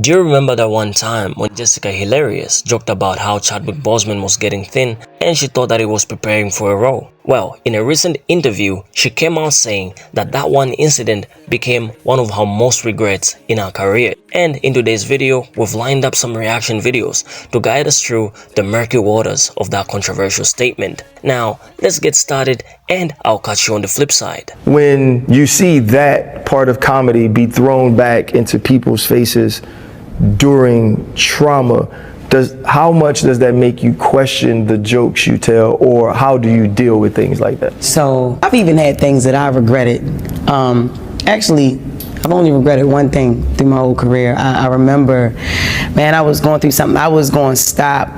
Do you remember that one time when Jessica Hilarious joked about how Chadwick Boseman was getting thin and she thought that he was preparing for a role? Well, in a recent interview, she came out saying that that one incident became one of her most regrets in her career. And in today's video, we've lined up some reaction videos to guide us through the murky waters of that controversial statement. Now, let's get started and I'll catch you on the flip side. When you see that part of comedy be thrown back into people's faces during trauma, how much does that make you question the jokes you tell, or how do you deal with things like that? So I've even had things that I regretted. Actually, I've only regretted one thing through my whole career. I remember, man, I was going through something. I was going to stop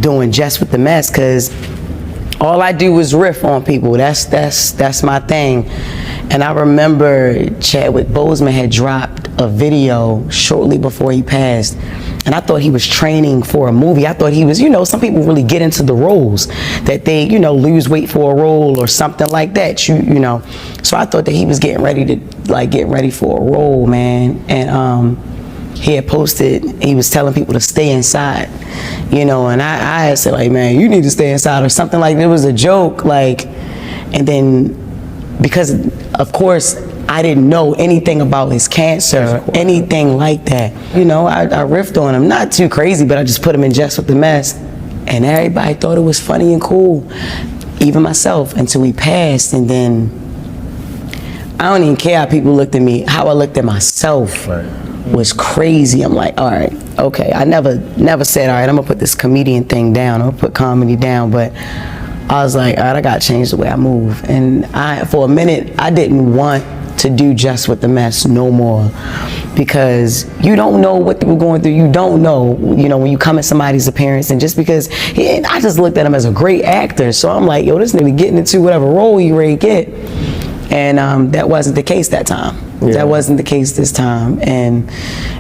doing Jess with the Mess because all I do is riff on people. That's my thing. And I remember Chadwick Boseman had dropped a video shortly before he passed, and I thought he was training for a movie. I thought he was, some people really get into the roles that they, lose weight for a role or something like that. So I thought that he was getting ready to get ready for a role, man. And he had posted, he was telling people to stay inside, and I had said man, you need to stay inside or something like that. It was a joke, and then because of course I didn't know anything about his cancer, anything like that. I riffed on him, not too crazy, but I just put him in Jess with the Mess, and everybody thought it was funny and cool, even myself, until he passed. And then I don't even care how people looked at me. How I looked at myself was crazy. I'm like, all right, okay. I never said, all right, I'm gonna put this comedian thing down, I'm gonna put comedy down, but I was like, all right, I gotta change the way I move. And for a minute, I didn't want to do Jess with the Mess no more, because you don't know what they were going through. You don't know, when you come at somebody's appearance, and just because I just looked at him as a great actor, so I'm like, yo, this nigga getting into whatever role you ready to get. And that wasn't the case that time. Yeah. That wasn't the case this time. And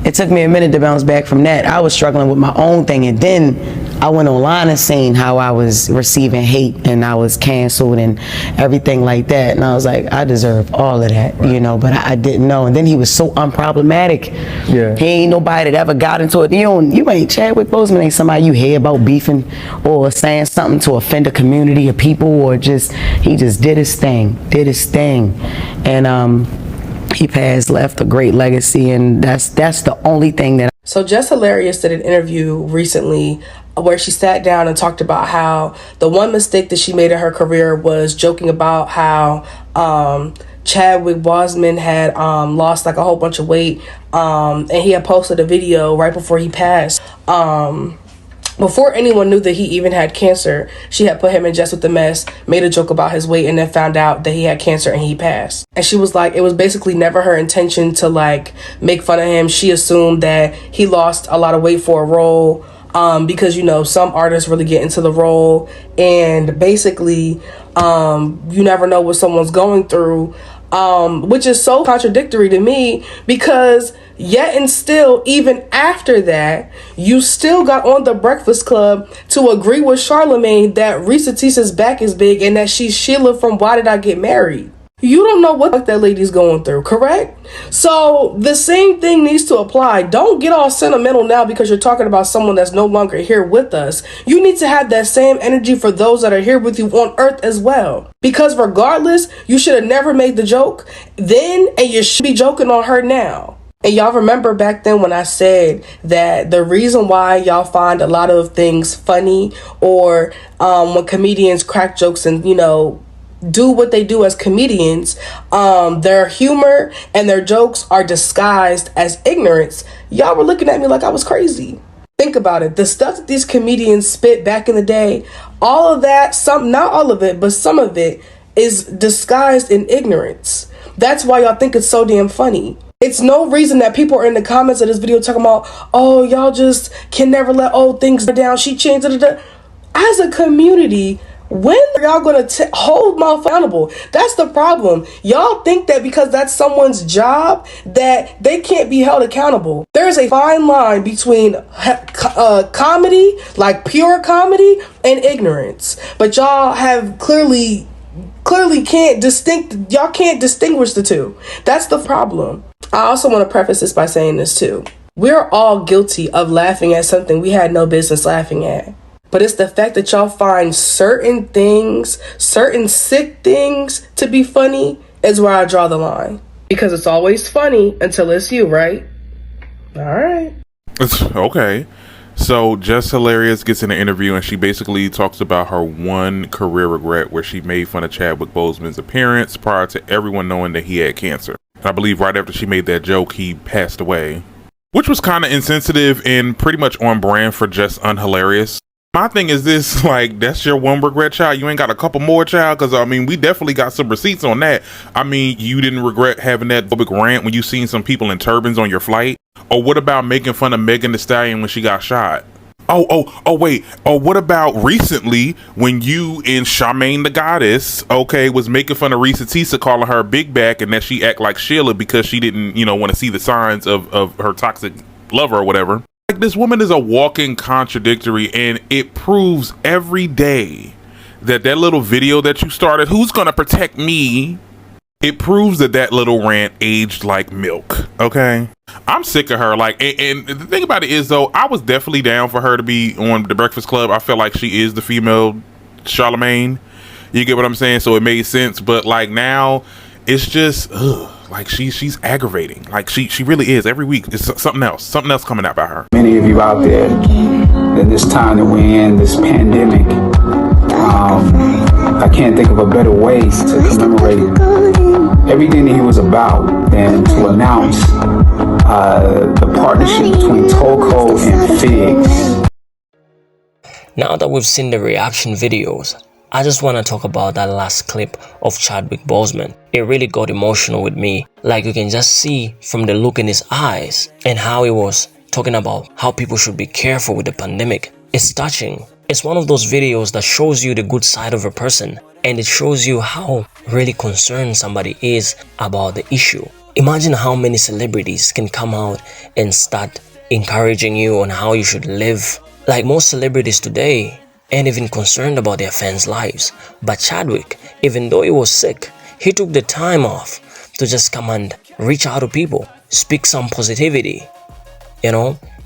it took me a minute to bounce back from that. I was struggling with my own thing, and then I went online and seen how I was receiving hate and I was canceled and everything like that. And I was like, I deserve all of that, but I didn't know. And then he was so unproblematic. Yeah. He ain't nobody that ever got into it. You ain't Chadwick Boseman, ain't somebody you hear about beefing or saying something to offend a community of people, or he just did his thing. And he passed, left a great legacy, and that's the only thing that. So Jess Hilarious did an interview recently where she sat down and talked about how the one mistake that she made in her career was joking about how Chadwick Boseman had lost a whole bunch of weight, and he had posted a video right before he passed. Before anyone knew that he even had cancer, she had put him in Jess with the Mess, made a joke about his weight, and then found out that he had cancer and he passed. And she was like, it was basically never her intention to make fun of him. She assumed that he lost a lot of weight for a role, because some artists really get into the role, and basically you never know what someone's going through, which is so contradictory to me, because yet and still, even after that, you still got on The Breakfast Club to agree with Charlamagne that Risa Tissa's back is big and that she's Sheila from Why Did I Get Married? You don't know what that lady's going through, correct? So the same thing needs to apply. Don't get all sentimental now because you're talking about someone that's no longer here with us. You need to have that same energy for those that are here with you on earth as well. Because regardless, you should have never made the joke then, and you should be joking on her now. And y'all remember back then when I said that the reason why y'all find a lot of things funny, or when comedians crack jokes and, do what they do as comedians, their humor and their jokes are disguised as ignorance. Y'all were looking at me like I was crazy. Think about it. The stuff that these comedians spit back in the day, all of that, not all of it, but some of it is disguised in ignorance. That's why y'all think it's so damn funny. It's no reason that people are in the comments of this video talking about, oh, y'all just can never let old things down. She changed it. As a community, when are y'all going to hold mouth accountable? That's the problem. Y'all think that because that's someone's job that they can't be held accountable. There is a fine line between comedy, like pure comedy, and ignorance. But y'all have clearly can't distinguish the two. That's the problem. I also want to preface this by saying this too. We're all guilty of laughing at something we had no business laughing at. But it's the fact that y'all find certain things, certain sick things to be funny is where I draw the line. Because it's always funny until it's you, right? All right. Okay. So Jess Hilarious gets in an interview and she basically talks about her one career regret where she made fun of Chadwick Boseman's appearance prior to everyone knowing that he had cancer. And I believe right after she made that joke, he passed away, which was kind of insensitive and pretty much on brand for Jess Unhilarious. My thing is this, like, that's your one regret, child? You ain't got a couple more, child? Because, I mean, we definitely got some receipts on that. I mean, you didn't regret having that big rant when you seen some people in turbans on your flight? Or what about making fun of Megan Thee Stallion when she got shot? Wait. Or what about recently when you and Charmaine the Goddess, okay, was making fun of Risa Tisa, calling her big back and that she act like Sheila because she didn't, want to see the signs of her toxic lover or whatever? Like, this woman is a walking contradictory, and it proves every day that little video that you started, who's gonna protect me? It proves that little rant aged like milk. Okay, I'm sick of her. Like, and the thing about it is, though, I was definitely down for her to be on The Breakfast Club. I feel like she is the female Charlemagne. You get what I'm saying? So it made sense. But like now, it's just like she's aggravating. Like she really is. Every week it's something else coming out by her. Many of you out there, in this time that we're in, this pandemic, I can't think of a better way to commemorate everything that he was about than to announce the partnership between Toko and Figs. Now that we've seen the reaction videos, I just want to talk about that last clip of Chadwick Boseman. It really got emotional with me. Like, you can just see from the look in his eyes and how he was talking about how people should be careful with the pandemic. It's touching. It's one of those videos that shows you the good side of a person, and it shows you how really concerned somebody is about the issue. Imagine how many celebrities can come out and start encouraging you on how you should live. Like, most celebrities today ain't even concerned about their fans' lives. But Chadwick, even though he was sick, he took the time off to just come and reach out to people, speak some positivity.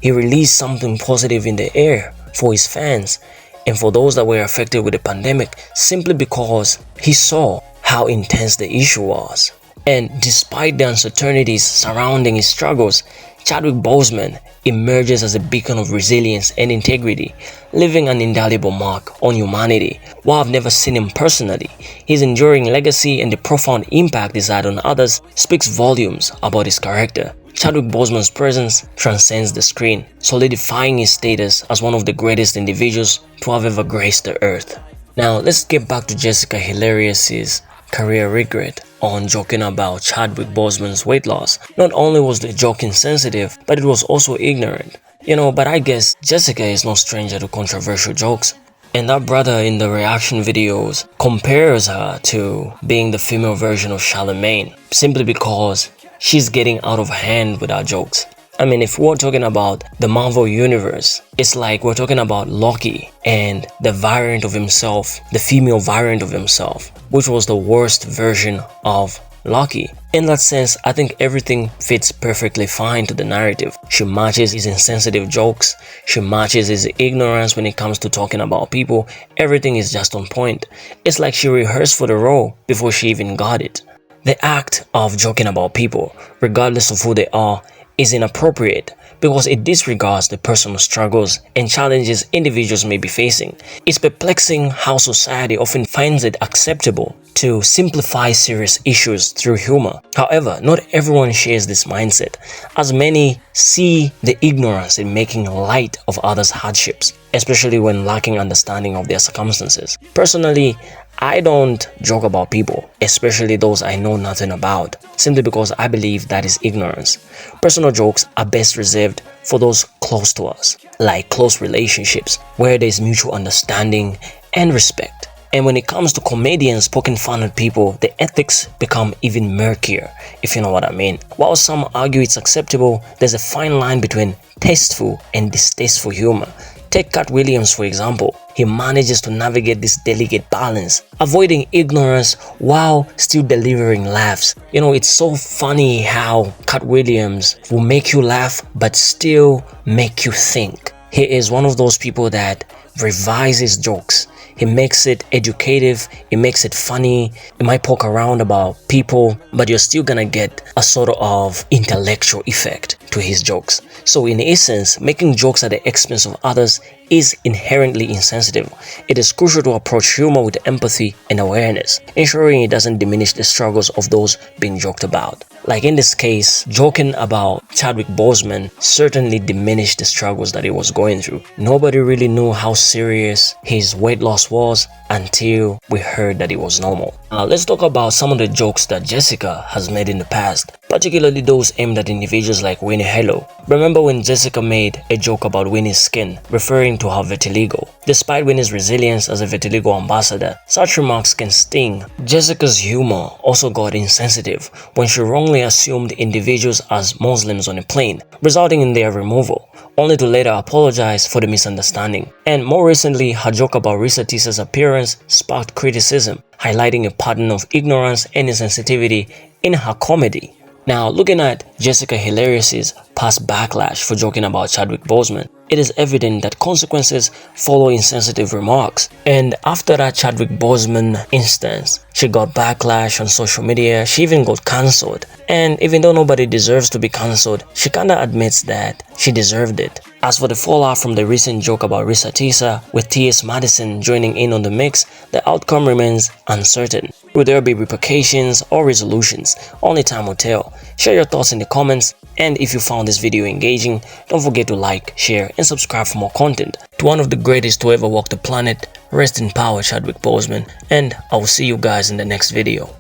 He released something positive in the air for his fans and for those that were affected with the pandemic, simply because he saw how intense the issue was. And despite the uncertainties surrounding his struggles, Chadwick Boseman emerges as a beacon of resilience and integrity, leaving an indelible mark on humanity. While I've never seen him personally, his enduring legacy and the profound impact he's had on others speaks volumes about his character. Chadwick Boseman's presence transcends the screen, solidifying his status as one of the greatest individuals to have ever graced the earth. Now, let's get back to Jessica Hilarious's career regret on joking about Chadwick Boseman's weight loss. Not only was the joke insensitive, but it was also ignorant. But I guess Jessica is no stranger to controversial jokes. And that brother in the reaction videos compares her to being the female version of Charlemagne, simply because she's getting out of hand with our jokes. I mean, if we're talking about the Marvel Universe, it's like we're talking about Loki and the variant of himself, the female variant of himself, which was the worst version of Loki. In that sense, I think everything fits perfectly fine to the narrative. She matches his insensitive jokes, she matches his ignorance when it comes to talking about people. Everything is just on point. It's like she rehearsed for the role before she even got it. The act of joking about people, regardless of who they are, is inappropriate because it disregards the personal struggles and challenges individuals may be facing. It's perplexing how society often finds it acceptable to simplify serious issues through humor. However, not everyone shares this mindset, as many see the ignorance in making light of others' hardships, especially when lacking understanding of their circumstances. Personally, I don't joke about people, especially those I know nothing about, simply because I believe that is ignorance. Personal jokes are best reserved for those close to us, like close relationships, where there is mutual understanding and respect. And when it comes to comedians poking fun at people, the ethics become even murkier, if you know what I mean. While some argue it's acceptable, there's a fine line between tasteful and distasteful humor. Take Cat Williams for example. He manages to navigate this delicate balance, avoiding ignorance while still delivering laughs. You know, it's so funny how Cat Williams will make you laugh but still make you think. He is one of those people that revises jokes. He makes it educative, he makes it funny, he might poke around about people, but you're still gonna get a sort of intellectual effect to his jokes. So in essence, making jokes at the expense of others is inherently insensitive. It is crucial to approach humor with empathy and awareness, ensuring it doesn't diminish the struggles of those being joked about. Like in this case, joking about Chadwick Boseman certainly diminished the struggles that he was going through. Nobody really knew how serious his weight loss was until we heard that it was normal. Now let's talk about some of the jokes that Jessica has made in the past, particularly those aimed at individuals like Winnie Hello. Remember when Jessica made a joke about Winnie's skin, referring to her vitiligo? Despite Winnie's resilience as a vitiligo ambassador, such remarks can sting. Jessica's humor also got insensitive when she wrongly assumed individuals as Muslims on a plane, resulting in their removal, only to later apologize for the misunderstanding. And more recently, her joke about Risa Tissa's appearance sparked criticism, highlighting a pattern of ignorance and insensitivity in her comedy. Now, looking at Jessica Hilarious's past backlash for joking about Chadwick Boseman, it is evident that consequences follow insensitive remarks. And after that Chadwick Boseman instance, she got backlash on social media, she even got cancelled. And even though nobody deserves to be cancelled, she kinda admits that she deserved it. As for the fallout from the recent joke about Risa Tissa, with T.S. Madison joining in on the mix, the outcome remains uncertain. Will there be repercussions or resolutions? Only time will tell. Share your thoughts in the comments, and if you found this video engaging, don't forget to like, share, and subscribe for more content. To one of the greatest to ever walk the planet, rest in power Chadwick Boseman, and I will see you guys in the next video.